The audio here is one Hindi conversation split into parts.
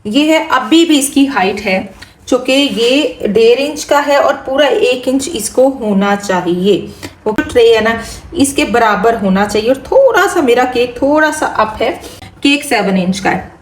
ये है, अभी भी इसकी हाइट है चूंकि ये 1.5 इंच का है और पूरा 1 इंच इसको होना चाहिए। वो ट्रे है ना, इसके बराबर होना चाहिए। और थोड़ा सा मेरा केक थोड़ा सा अप है, केक 7 इंच का है।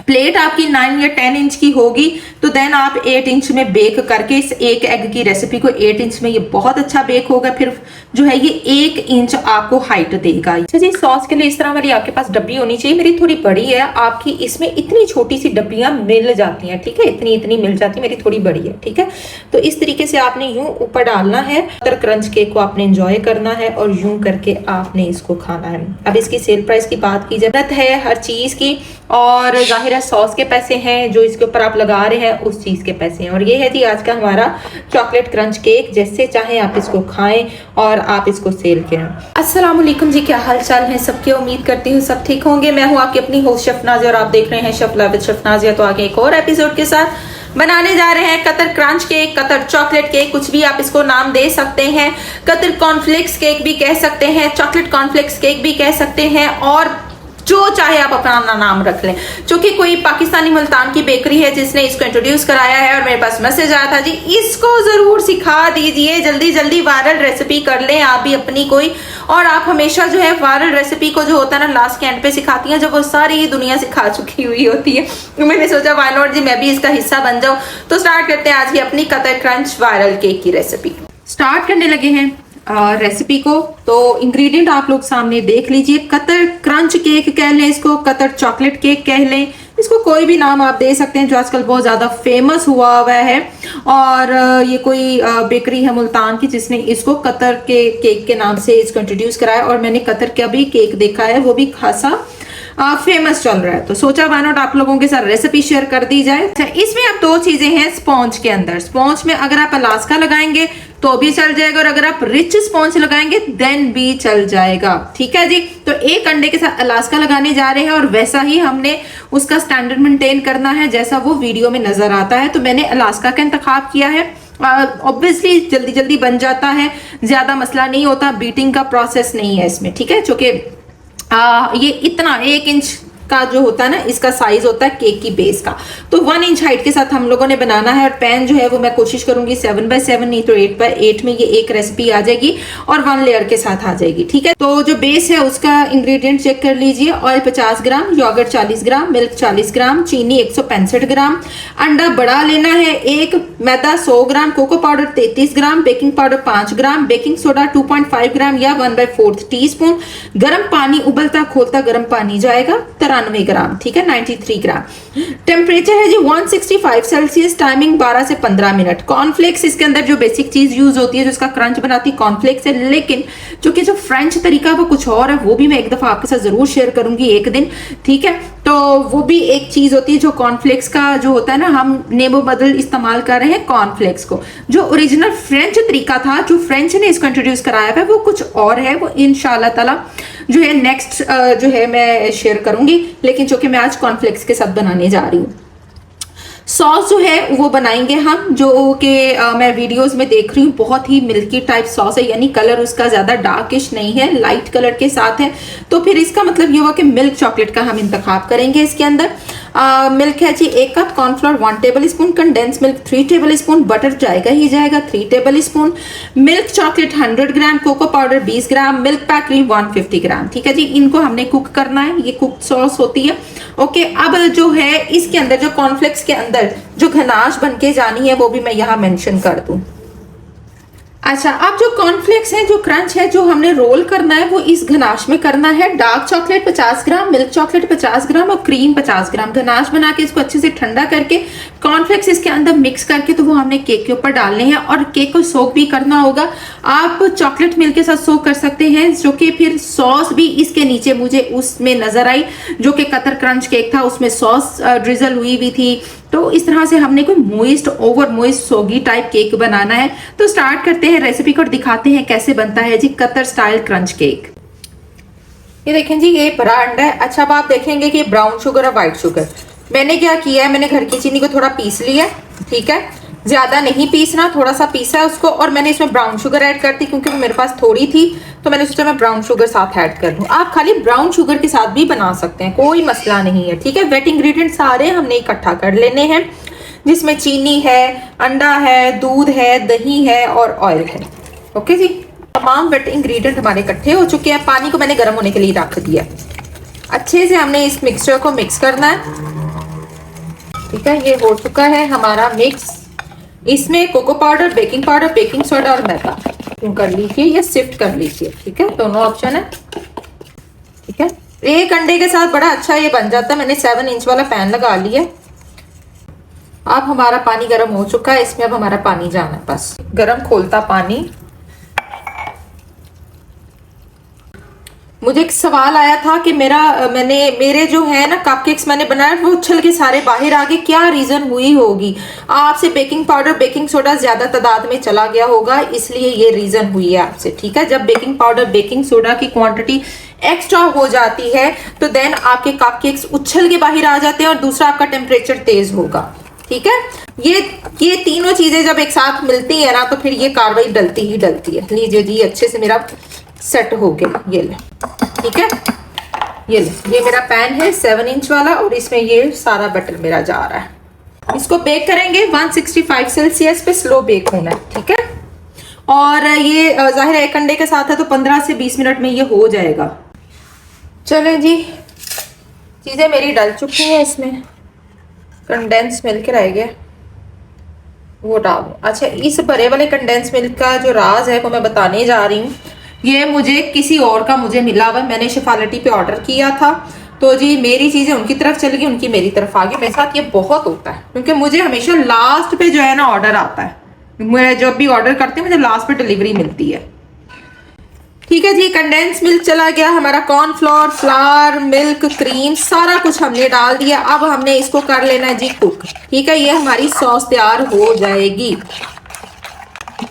प्लेट आपकी 9 या 10 इंच की होगी तो देन आप 8 इंच में बेक करके इस एक एग की रेसिपी को 8 इंच में ये बहुत अच्छा बेक होगा। फिर जो है ये 1 इंच आपको हाइट देगा। अच्छा जी, सॉस के लिए इस तरह वाली आपके पास डब्बी होनी चाहिए। मेरी थोड़ी बड़ी है, आपकी इसमें इतनी छोटी सी डब्बियां मिल जाती हैं, ठीक है, इतनी इतनी मिल जाती है, मेरी थोड़ी बड़ी है, ठीक है। तो इस तरीके से आपने यूं ऊपर डालना है, बटर क्रंच केक को आपने एंजॉय करना है और यूं करके आपने इसको खाना है। अब इसकी सेल प्राइस की बात की जरूरत है हर चीज की, और जाहिर है सॉस के पैसे हैं, जो इसके ऊपर आप लगा रहे हैं उस चीज के पैसे हैं। और ये है जी आज का हमारा चॉकलेट क्रंच केक। जैसे चाहे आप इसको खाएं और आप इसको सेल करें। अस्सलाम वालेकुम जी, क्या हाल चाल है सबके? उम्मीद करती हूँ सब ठीक होंगे। मैं हूँ आपकी अपनी होस्ट शफनाज़ और आप देख रहे हैं शेफ लाइव विद शफनाज़। तो आगे एक और एपिसोड के साथ बनाने जा रहे हैं Qatar crunch cake, Qatar chocolate cake, कुछ भी आप इसको नाम दे सकते हैं। कतर कॉर्नफ्लेक्स केक भी कह सकते हैं, चॉकलेट कॉर्नफ्लेक्स केक भी कह सकते हैं, और जो चाहे आप अपना नाम रख लें। क्योंकि कोई पाकिस्तानी मुल्तान की बेकरी है जिसने इसको इंट्रोड्यूस कराया है और मेरे पास मैसेज आया था जी इसको जरूर सिखा दीजिए, जल्दी जल्दी वायरल रेसिपी कर लें आप भी अपनी कोई। और आप हमेशा जो है वायरल रेसिपी को जो होता है ना लास्ट के एंड पे सिखाती हैं, जब वो सारी दुनिया सिखा चुकी हुई होती है। तो मैंने सोचा व्हाई नॉट जी, मैं भी इसका हिस्सा बन जाऊं। तो स्टार्ट करते हैं आज की अपनी कतर क्रंच वायरल केक की रेसिपी। स्टार्ट करने लगे हैं रेसिपी को। तो इंग्रेडिएंट आप लोग सामने देख लीजिए। कतर क्रंच केक कह लें इसको, कतर चॉकलेट केक कह लें, इसको कोई भी नाम आप दे सकते हैं, जो आजकल बहुत ज्यादा फेमस हुआ है। और ये कोई बेकरी है मुल्तान की जिसने इसको कतर के केक के नाम से इसको इंट्रोड्यूस कराया। और मैंने कतर का भी केक देखा है, वो भी खासा फेमस चल रहा है। तो सोचा व्हाई नॉट आप लोगों के साथ रेसिपी शेयर कर दी जाए। अच्छा, इसमें अब 2 चीजें हैं स्पॉन्ज के अंदर। स्पॉन्ज में अगर आप अलास्का लगाएंगे तो भी चल जाएगा, और अगर आप रिच स्पॉन्ज लगाएंगे देन भी चल जाएगा, ठीक है जी। तो एक अंडे के साथ अलास्का लगाने जा रहे हैं और वैसा ही हमने उसका स्टैंडर्ड मेंटेन करना है जैसा वो वीडियो में नजर आता है। तो मैंने अलास्का का इंतखाब किया है। ऑब्वियसली जल्दी जल्दी बन जाता है, ज्यादा मसला नहीं होता, बीटिंग का प्रोसेस नहीं है इसमें, ठीक है। चूंकि ये इतना 1 इंच का जो होता है ना, इसका साइज होता है केक की बेस का। तो 1 इंच हाइट के साथ हम लोगों ने बनाना है। और पैन जो है वो मैं कोशिश करूंगी 7x7 नहीं तो 8x8 में ये एक रेसिपी आ जाएगी और 1 लेयर के साथ आ जाएगी, ठीक है। तो जो बेस है उसका इंग्रेडिएंट चेक कर लीजिए। ऑयल 50 ग्राम, योगर्ट 40 ग्राम, मिल्क 40 ग्राम, चीनी 165 ग्राम, अंडा बड़ा लेना है 1, मैदा 100 ग्राम, कोको पाउडर 33 ग्राम, बेकिंग पाउडर 5 ग्राम, बेकिंग सोडा 2.5 ग्राम या 1/4 टीस्पून, गर्म पानी, उबलता खोलता गर्म पानी जाएगा 93 ग्राम, ठीक है, 93 ग्राम। टेम्परेचर है जी 165 सेल्सियस, टाइमिंग 12 से 15 मिनट। कॉर्नफ्लेक्स इसके अंदर जो बेसिक चीज यूज होती है जो इसका क्रंच बनाती है कॉर्नफ्लेक्स है, लेकिन चूंकि जो फ्रेंच तरीका वो कुछ और है, वो भी मैं एक दफा आपके साथ जरूर शेयर करूंगी एक दिन, ठीक है। तो वो भी एक चीज होती है जो कॉर्नफ्लेक्स का जो होता है ना, हम नेमो बदल इस्तेमाल कर रहे हैं कॉर्नफ्लेक्स को। जो ओरिजिनल फ्रेंच तरीका था, जो फ्रेंच ने इसको इंट्रोड्यूस कराया है, वो कुछ और है। वो इंशाल्लाह ताला जो है नेक्स्ट जो है मैं शेयर करूंगी, लेकिन जो कि मैं आज कॉर्नफ्लेक्स के साथ बनाने जा रही हूँ। सॉस जो है वो बनाएंगे हम, जो कि मैं वीडियोस में देख रही हूँ बहुत ही मिल्की टाइप सॉस है, यानी कलर उसका ज्यादा डार्किश नहीं है, लाइट कलर के साथ है। तो फिर इसका मतलब ये हुआ कि मिल्क चॉकलेट का हम इंतखाब करेंगे। इसके अंदर मिल्क है जी 1 cup, cornflour 1 table spoon, condense milk 3 table spoon, butter जाएगा ही जाएगा 3 टेबल स्पून, मिल्क चॉकलेट 100 ग्राम, कोको पाउडर 20 ग्राम, मिल्क पैक क्रीम 150 ग्राम, ठीक है जी। इनको हमने कुक करना है, ये कुक सॉस होती है, ओके। अब जो है इसके अंदर जो कॉर्नफ्लेक्स के अंदर जो घनाश बन के जानी है वो भी मैं यहाँ मेंशन कर दूं। अच्छा, अब जो कॉर्नफ्लेक्स है, जो क्रंच है, जो हमने रोल करना है वो इस घनाश में करना है। डार्क चॉकलेट 50 ग्राम, मिल्क चॉकलेट 50 ग्राम और क्रीम 50 ग्राम। घनाश बना के इसको अच्छे से ठंडा करके कॉर्नफ्लेक्स इसके अंदर मिक्स करके तो वो हमने केक के ऊपर डालने हैं। और केक को सोक भी करना होगा। आप चॉकलेट मिल्क के साथ सोक कर सकते हैं, जो कि फिर सॉस भी इसके नीचे मुझे उसमें नजर आई, जो कि कतर क्रंच केक था, उसमें सॉस ड्रिजल हुई भी थी। तो इस तरह से हमने कोई मोइस्ट ओवर मोइस्ट सोगी टाइप केक बनाना है। तो स्टार्ट करते हैं रेसिपी को और दिखाते हैं कैसे बनता है जी कतर स्टाइल क्रंच केक। ये देखें जी, ये बड़ा अंडा है। अच्छा, अब आप देखेंगे कि ब्राउन शुगर और व्हाइट शुगर, मैंने क्या किया है, मैंने घर की चीनी को थोड़ा पीस लिया, ठीक है। ज्यादा नहीं पीसना, थोड़ा सा पीसा है उसको। और मैंने इसमें ब्राउन शुगर ऐड कर दी क्योंकि मेरे पास थोड़ी थी, तो मैंने सोचा मैं ब्राउन शुगर साथ ऐड कर लूँ। आप खाली ब्राउन शुगर के साथ भी बना सकते हैं, कोई मसला नहीं है, ठीक है। वेट इंग्रेडिएंट सारे हमने इकट्ठा कर लेने हैं, जिसमें चीनी है, अंडा है, दूध है, दही है और ऑयल है। ओके जी, तमाम वेट इंग्रेडिएंट हमारे इकट्ठे हो चुके हैं। पानी को मैंने गर्म होने के लिए रख दिया। अच्छे से हमने इस मिक्सचर को मिक्स करना है, ठीक है। ये हो चुका है हमारा मिक्स। इसमें cocoa powder, baking powder, baking soda और मैदा कर लीजिए या सिफ्ट कर लीजिए, ठीक है। दोनों ऑप्शन है, ठीक है। एक अंडे के साथ बड़ा अच्छा ये बन जाता है। मैंने 7 इंच वाला पैन लगा लिया। अब हमारा पानी गर्म हो चुका है, इसमें अब हमारा पानी जाना है बस, गर्म खोलता पानी। मुझे एक सवाल आया था कि मेरे जो है ना कपकेक्स मैंने बनाए वो उछल के सारे बाहर आ गए, क्या रीजन हुई होगी। आपसे बेकिंग पाउडर, बेकिंग सोडा ज्यादा तादाद में चला गया होगा, इसलिए ये रीजन हुई है आपसे, ठीक है। जब बेकिंग पाउडर, बेकिंग सोडा की क्वांटिटी एक्स्ट्रा हो जाती है तो देन आपके कपकेक्स उछल के बाहर आ जाते हैं और दूसरा आपका टेम्परेचर तेज होगा, ठीक है। ये तीनों चीजें जब एक साथ मिलती है ना तो फिर ये कार्रवाई डलती ही डलती है। लीजिए जी, अच्छे से मेरा सेट हो गया, ये ले, ठीक है। ये ले, ये मेरा पैन है 7 इंच वाला और इसमें ये सारा बटर मेरा जा रहा है। इसको बेक करेंगे 165 सेल्सियस पे, स्लो बेक होना है, ठीक है। और ये जाहिर है एक अंडे के साथ है तो 15 से 20 मिनट में ये हो जाएगा। चले जी, चीजें मेरी डल चुकी हैं। इसमें कंडेंस मिल्क रह गया, वो डालो। अच्छा, इस भरे वाले कंडेंस मिल्क का जो राज है वो मैं बताने जा रही हूँ। ये मुझे किसी और का मुझे मिला हुआ, मैंने शेफालिटी पे ऑर्डर किया था, तो जी मेरी चीजें उनकी तरफ चली गई, उनकी मेरी तरफ आ गई। मेरे साथ ये बहुत होता है क्योंकि मुझे हमेशा लास्ट पे जो है ना ऑर्डर आता है। मैं जब भी ऑर्डर करती हूँ मुझे लास्ट पे डिलीवरी मिलती है, ठीक है जी। कंडेंस मिल्क चला गया हमारा, कॉर्नफ्लोर, फ्लावर, मिल्क, क्रीम सारा कुछ हमने डाल दिया। अब हमने इसको कर लेना है जी कुक, ठीक है। ये हमारी सॉस तैयार हो जाएगी,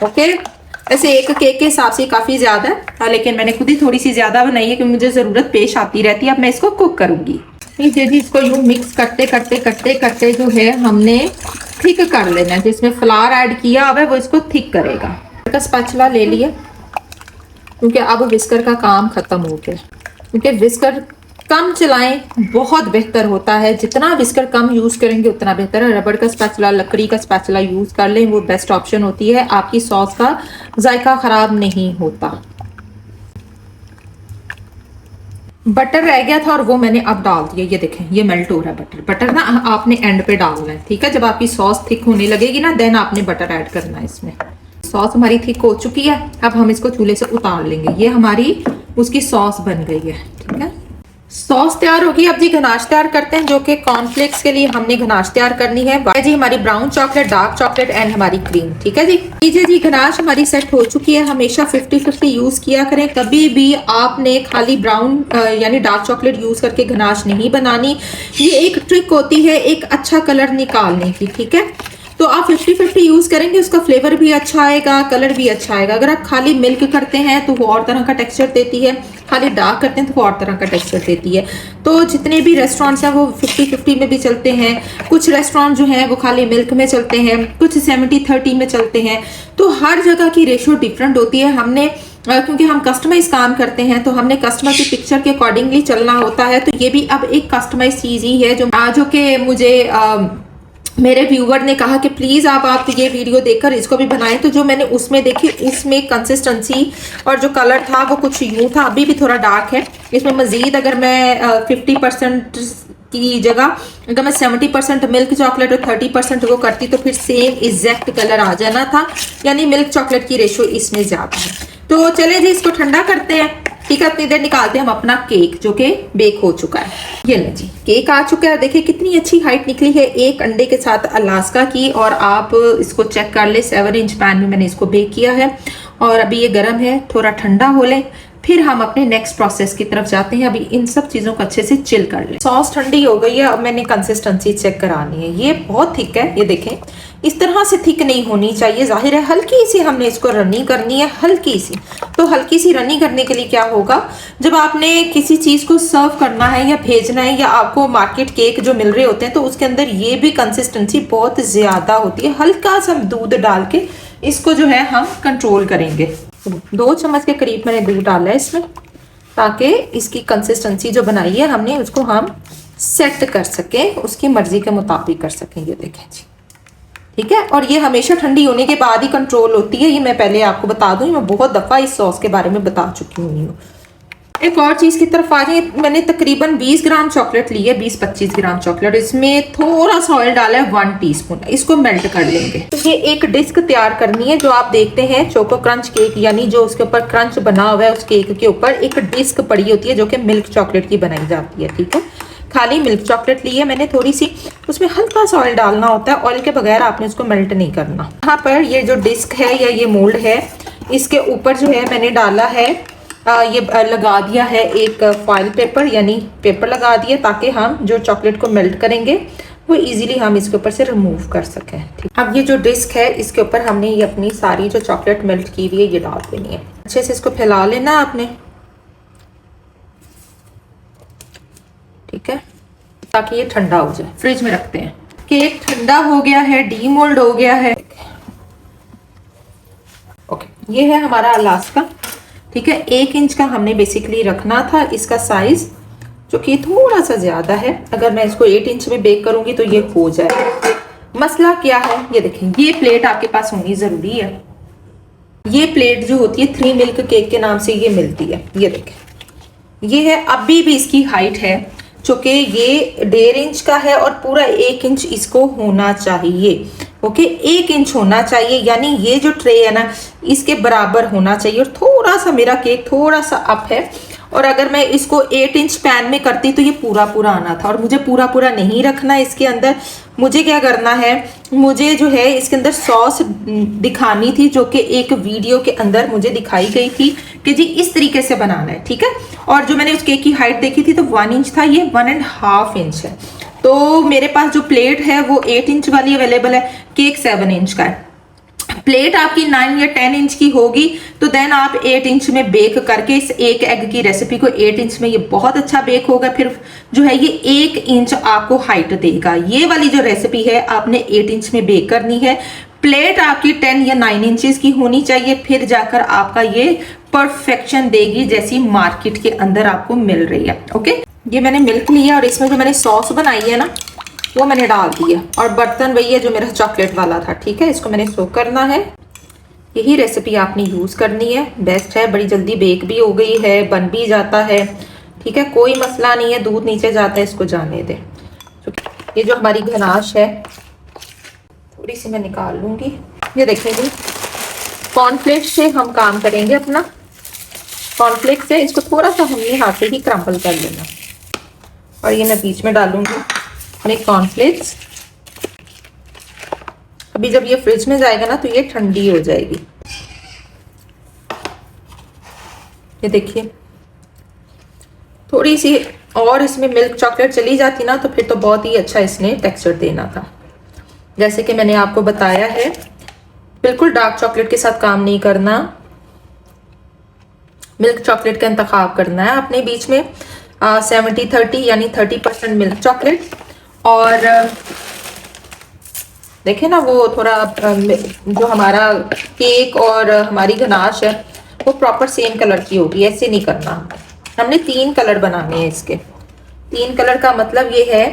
ओके। वैसे एक केक के हिसाब से काफी ज्यादा है, लेकिन मैंने खुद ही थोड़ी सी ज्यादा बनाई है क्योंकि मुझे जरूरत पेश आती रहती है। अब मैं इसको कुक करूंगी। नीचे जी इसको यूं मिक्स करते करते करते करते जो है हमने थिक कर लेना है। जिसमें फ्लावर ऐड किया अब है वो इसको थिक करेगा। का स्पैचुला ले लिया क्योंकि अब विस्कर का काम खत्म हो गया। क्योंकि विस्कर कम चलाएं बहुत बेहतर होता है, जितना विस्कर कम यूज करेंगे उतना बेहतर है। रबड़ का स्पैचुला, लकड़ी का स्पैचुला यूज कर लें, वो बेस्ट ऑप्शन होती है। आपकी सॉस का जायका खराब नहीं होता। बटर रह गया था और वो मैंने अब डाल दिया। ये देखें, ये मेल्ट हो रहा है बटर। बटर ना आपने एंड पे डालना है, ठीक है। जब आपकी सॉस थिक होने लगेगी ना देन आपने बटर ऐड करना है इसमें। सॉस हमारी थिक हो चुकी है, अब हम इसको चूल्हे से उतार लेंगे। ये हमारी उसकी सॉस बन गई है, ठीक है। सॉस तैयार होगी। अब जी गनाश तैयार करते हैं, जो कि कॉर्नफ्लेक्स के लिए हमने गनाश तैयार करनी है जी। हमारी brown chocolate, dark chocolate and हमारी क्रीम, ठीक है जी। लीजिए जी, गनाश हमारी सेट हो चुकी है। हमेशा 50-50 यूज किया करें, कभी भी आपने खाली ब्राउन यानी डार्क चॉकलेट यूज करके गनाश नहीं बनानी। ये एक ट्रिक होती है एक अच्छा कलर निकालने की, ठीक है। तो आप 50-50 यूज करेंगे, उसका फ्लेवर भी अच्छा आएगा, कलर भी अच्छा आएगा। अगर आप खाली मिल्क करते हैं तो वो और तरह का टेक्सचर देती है, खाली डार्क करते हैं तो वो और तरह का टेक्सचर देती है। तो जितने भी रेस्टोरेंट्स हैं वो 50-50 में भी चलते हैं। कुछ रेस्टोरेंट जो हैं वो खाली मिल्क में चलते हैं, कुछ 70-30 में चलते हैं। तो हर जगह की रेशो डिफरेंट होती है। हमने क्योंकि हम कस्टमाइज काम करते हैं तो हमने कस्टमर की पिक्चर के अकॉर्डिंगली चलना होता है। तो ये भी अब एक कस्टमाइज चीज ही है जो कि मुझे मेरे व्यूवर ने कहा कि प्लीज़ आप ये वीडियो देखकर इसको भी बनाएं। तो जो मैंने उसमें देखी उसमें कंसिस्टेंसी और जो कलर था वो कुछ यूँ था, अभी भी थोड़ा डार्क है। इसमें मज़ीद अगर मैं 50% की जगह अगर मैं 70% मिल्क चॉकलेट और 30% वो करती तो फिर सेम एग्जैक्ट कलर आ जाना था। यानी मिल्क चॉकलेट की रेशो इसमें ज़्यादा है। तो चले जी इसको ठंडा करते हैं, ठीक है। अपनी देर निकालते हैं हम अपना केक जो कि बेक हो चुका है। ये ले जी, केक आ चुका है। देखिए कितनी अच्छी हाइट निकली है एक अंडे के साथ अलास्का की। और आप इसको चेक कर ले, 7 इंच पैन में मैंने इसको बेक किया है और अभी ये गर्म है। थोड़ा ठंडा हो ले फिर हम अपने नेक्स्ट प्रोसेस की तरफ जाते हैं। अभी इन सब चीजों को अच्छे से चिल कर लें। सॉस ठंडी हो गई है, अब मैंने कंसिस्टेंसी चेक करानी है। ये बहुत थिक है, ये देखें, इस तरह से थिक नहीं होनी चाहिए। जाहिर है हल्की सी हमने इसको रनी करनी है, हल्की सी। तो हल्की सी रनी करने के लिए क्या होगा, जब आपने किसी चीज को सर्व करना है या भेजना है, या आपको मार्केट केक जो मिल रहे होते हैं, तो उसके अंदर ये भी कंसिस्टेंसी बहुत ज्यादा होती है। हल्का सा दूध डाल के इसको जो है हम कंट्रोल करेंगे। 2 चम्मच के करीब मैंने दूध डाला है इसमें, ताकि इसकी कंसिस्टेंसी जो बनाई है हमने उसको हम सेट कर सकें, उसकी मर्जी के मुताबिक कर सकें। ये देखें जी, ठीक है। और ये हमेशा ठंडी होने के बाद ही कंट्रोल होती है, ये मैं पहले आपको बता दूं, मैं बहुत दफ़ा इस सॉस के बारे में बता चुकी हूँ। एक और चीज़ की तरफ आ जाए, मैंने तकरीबन 20 ग्राम चॉकलेट ली है, 20-25 ग्राम चॉकलेट। इसमें थोड़ा सा ऑयल डाला है, 1 टीस्पून। इसको मेल्ट कर लेंगे। तो ये एक डिस्क तैयार करनी है, जो आप देखते हैं चोको क्रंच केक, यानी जो उसके ऊपर क्रंच बना हुआ है, उस केक के ऊपर एक डिस्क पड़ी होती है जो कि मिल्क चॉकलेट की बनाई जाती है, ठीक है। खाली मिल्क चॉकलेट ली है मैंने थोड़ी सी, उसमें हल्का सा ऑयल डालना होता है। ऑयल के बगैर आपने उसको मेल्ट नहीं करना। यहाँ पर ये जो डिस्क है या ये मोल्ड है, इसके ऊपर जो है मैंने डाला है, ये लगा दिया है एक फॉइल पेपर, यानी पेपर लगा दिया, ताकि हम जो चॉकलेट को मेल्ट करेंगे वो इजीली हम इसके ऊपर से रिमूव कर सकें। ठीक, अब ये जो डिस्क है इसके ऊपर हमने ये अपनी सारी जो चॉकलेट मेल्ट की हुई है ये डाल देनी है। अच्छे से इसको फैला लेना है आपने, ठीक है, ताकि ये ठंडा हो जाए। फ्रिज में रखते हैं। केक ठंडा हो गया है, डीमोल्ड हो गया है। ओके, ये है हमारा अलास्का, ठीक है। 1 इंच का हमने बेसिकली रखना था इसका साइज, जो कि थोड़ा सा ज्यादा है। अगर मैं इसको 8 इंच में बेक करूंगी तो ये हो जाएगा। मसला क्या है, ये देखें, ये प्लेट आपके पास होनी जरूरी है। ये प्लेट जो होती है 3 मिल्क केक के नाम से ये मिलती है। ये देखें, ये है, अभी भी इसकी हाइट है, चूंकि ये 1.5 इंच का है और पूरा 1 इंच इसको होना चाहिए। ओके, 1 इंच होना चाहिए, यानी ये जो ट्रे है ना इसके बराबर होना चाहिए। और थोड़ा सा मेरा केक थोड़ा सा अप है, और अगर मैं इसको 8 इंच पैन में करती तो ये पूरा पूरा आना था। और मुझे पूरा पूरा नहीं रखना इसके अंदर। मुझे क्या करना है, मुझे जो है इसके अंदर सॉस दिखानी थी, जो कि एक वीडियो के अंदर मुझे दिखाई गई थी कि जी इस तरीके से बनाना है, ठीक है। और जो मैंने उस केक की हाइट देखी थी तो 1 इंच था, ये 1.5 इंच है। तो मेरे पास जो प्लेट है वो 8 इंच वाली अवेलेबल है, केक 7 इंच का है। प्लेट आपकी 9 या 10 इंच की होगी तो देन आप 8 इंच में बेक करके इस एक एग की रेसिपी को 8 इंच में ये बहुत अच्छा बेक होगा। फिर जो है ये 1 इंच आपको हाइट देगा। ये वाली जो रेसिपी है आपने 8 इंच में बेक करनी है। प्लेट आपकी 10 या 9 इंचेस की होनी चाहिए, फिर जाकर आपका ये परफेक्शन देगी जैसी मार्केट के अंदर आपको मिल रही है। ओके, ये मैंने मिल्क लिया और इसमें जो मैंने सॉस बनाई है ना वो मैंने डाल दिया, और बर्तन वही है जो मेरा चॉकलेट वाला था, ठीक है। इसको मैंने सोक करना है। यही रेसिपी आपने यूज करनी है, बेस्ट है, बड़ी जल्दी बेक भी हो गई है, बन भी जाता है, ठीक है, कोई मसला नहीं है। दूध नीचे जाता है, इसको जाने दे। ये जो हमारी गनाश है थोड़ी सी मैं निकाल लूंगी। ये देखें जी, कॉर्नफ्लेक्स से हम काम करेंगे अपना। कॉर्नफ्लेक्स से इसको थोड़ा सा हमने हाथ से ही क्रम्बल कर लेना, और ये मैं बीच में डालूंगी अपने कॉर्नफ्लेक्स। अभी जब ये फ्रिज में जाएगा ना तो ये ठंडी हो जाएगी। ये देखिए, थोड़ी सी और इसमें मिल्क चॉकलेट चली जाती ना तो फिर तो बहुत ही अच्छा इसने टेक्सचर देना था। जैसे कि मैंने आपको बताया है, बिल्कुल डार्क चॉकलेट के साथ काम नहीं करना, मिल्क चॉकलेट का इंतखाब करना है अपने बीच में। 70-30 यानी 30% मिल्क चॉकलेट, और देखें ना वो थोड़ा जो हमारा केक और हमारी गनाश है वो प्रॉपर सेम कलर की होगी। ऐसे नहीं करना, हमने 3 कलर बनाने हैं इसके। 3 कलर का मतलब ये है,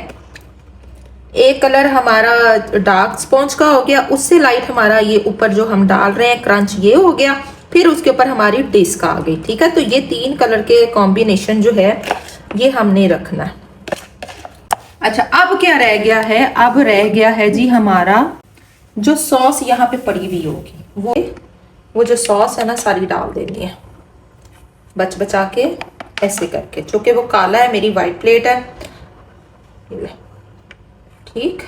एक कलर हमारा डार्क स्पॉन्ज का हो गया, उससे लाइट हमारा ये ऊपर जो हम डाल रहे हैं क्रंच ये हो गया, फिर उसके ऊपर हमारी डिस्क आ गई, ठीक है। तो ये 3 कलर के कॉम्बिनेशन जो है ये हमने रखना है। अच्छा, अब क्या रह गया है, अब रह गया है जी हमारा जो सॉस यहाँ पे पड़ी हुई होगी, वो जो सॉस है ना सारी डाल देनी है, बच बचा के ऐसे करके, चूंकि वो काला है, मेरी वाइट प्लेट है, ठीक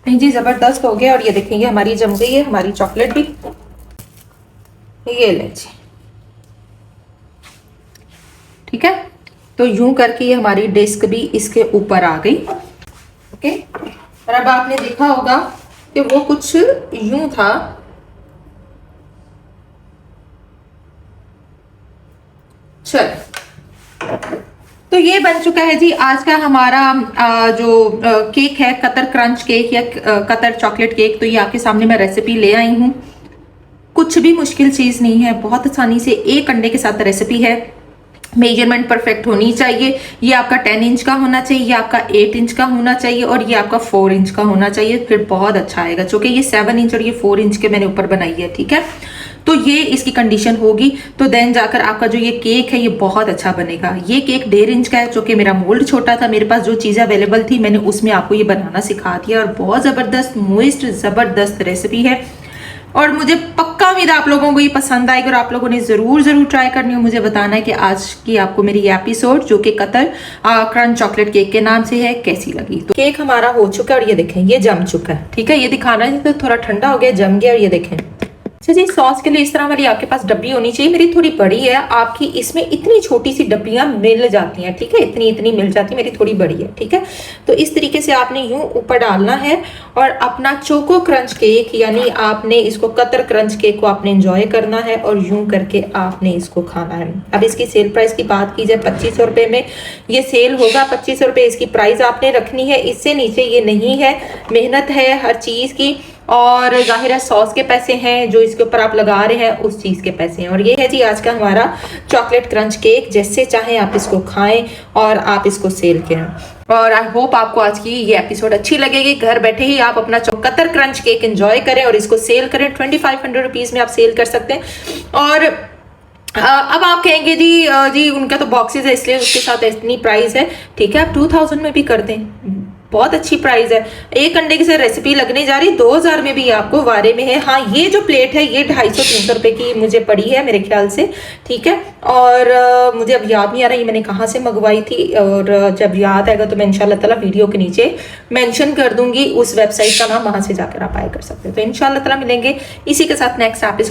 नहीं जी, जबरदस्त हो गया। और ये देखेंगे हमारी जम गई है हमारी चॉकलेट भी। ये ले जी, तो यूं करके ये हमारी डिस्क भी इसके ऊपर आ गई। ओके, और अब आपने देखा होगा कि वो कुछ यूं था। चल, तो ये बन चुका है जी आज का हमारा जो केक है, कतर क्रंच केक या कतर चॉकलेट केक। तो ये आपके सामने मैं रेसिपी ले आई हूँ। कुछ भी मुश्किल चीज़ नहीं है, बहुत आसानी से एक अंडे के साथ रेसिपी है। मेजरमेंट परफेक्ट होनी चाहिए। ये आपका 10 इंच का होना चाहिए, ये आपका 8 इंच का होना चाहिए और ये आपका 4 इंच का होना चाहिए, फिर बहुत अच्छा आएगा। चूंकि ये 7 इंच और ये 4 इंच के मैंने ऊपर बनाई है, ठीक है। तो ये इसकी कंडीशन होगी, तो देन जाकर आपका जो ये केक है ये बहुत अच्छा बनेगा। ये केक 1.5 इंच का है, चूंकि मेरा मोल्ड छोटा था, मेरे पास जो चीज़ें अवेलेबल थी मैंने उसमें आपको ये बनाना सिखा दिया। और बहुत ज़बरदस्त मोइस्ट ज़बरदस्त रेसिपी है और मुझे पक्का उम्मीद आप लोगों को ये पसंद आएगी और आप लोगों ने ज़रूर ट्राई करनी है। मुझे बताना है कि आज की आपको मेरी ये एपिसोड जो कि कतर क्रंच चॉकलेट केक के नाम से है कैसी लगी। तो केक हमारा हो चुका है और ये देखें ये जम चुका है, ठीक है। ये दिखाना है तो थोड़ा ठंडा हो गया, जम गया। और ये देखें। अच्छा जी, सॉस के लिए इस तरह वाली आपके पास डब्बी होनी चाहिए। मेरी थोड़ी बड़ी है, आपकी इसमें इतनी छोटी सी डब्बियां मिल जाती हैं, ठीक है। इतनी मिल जाती है, मेरी थोड़ी बड़ी है, ठीक है। तो इस तरीके से आपने यूं ऊपर डालना है और अपना चोको क्रंच केक यानी आपने इसको कतर क्रंच केक को आपने एंजॉय करना है और यूं करके आपने इसको खाना है। अब इसकी सेल प्राइस की बात की जाए, 2500 रुपये में ये सेल होगा। 2500 रुपये इसकी प्राइस आपने रखनी है, इससे नीचे ये नहीं है। मेहनत है हर चीज़ की और जाहिर है सॉस के पैसे हैं जो इसके ऊपर आप लगा रहे हैं, उस चीज़ के पैसे हैं। और ये है जी आज का हमारा चॉकलेट क्रंच केक। जैसे चाहें आप इसको खाएं और आप इसको सेल करें। और आई होप आपको आज की ये एपिसोड अच्छी लगेगी। घर बैठे ही आप अपना कतर क्रंच केक एंजॉय करें और इसको सेल करें। 2500 रुपीज़ में आप सेल कर सकते हैं। और अब आप कहेंगे जी उनका तो बॉक्सेस है इसलिए उसके साथ इतनी प्राइस है, ठीक है। आप 2000 में भी कर दें, बहुत अच्छी प्राइस है। एक अंडे की से रेसिपी लगने जा रही 2000 में भी आपको वारे में है। हाँ, ये जो प्लेट है ये 250-300 रुपये की मुझे पड़ी है मेरे ख्याल से, ठीक है। और मुझे अब याद नहीं आ रहा ये मैंने कहाँ से मंगवाई थी। और जब याद आएगा तो मैं इंशाल्लाह ताला वीडियो के नीचे मेंशन कर दूंगी उस वेबसाइट का नाम, वहाँ से जाकर आप बाय कर सकते हैं। तो इंशाल्लाह ताला मिलेंगे इसी के साथ नेक्स्ट एपिसोड।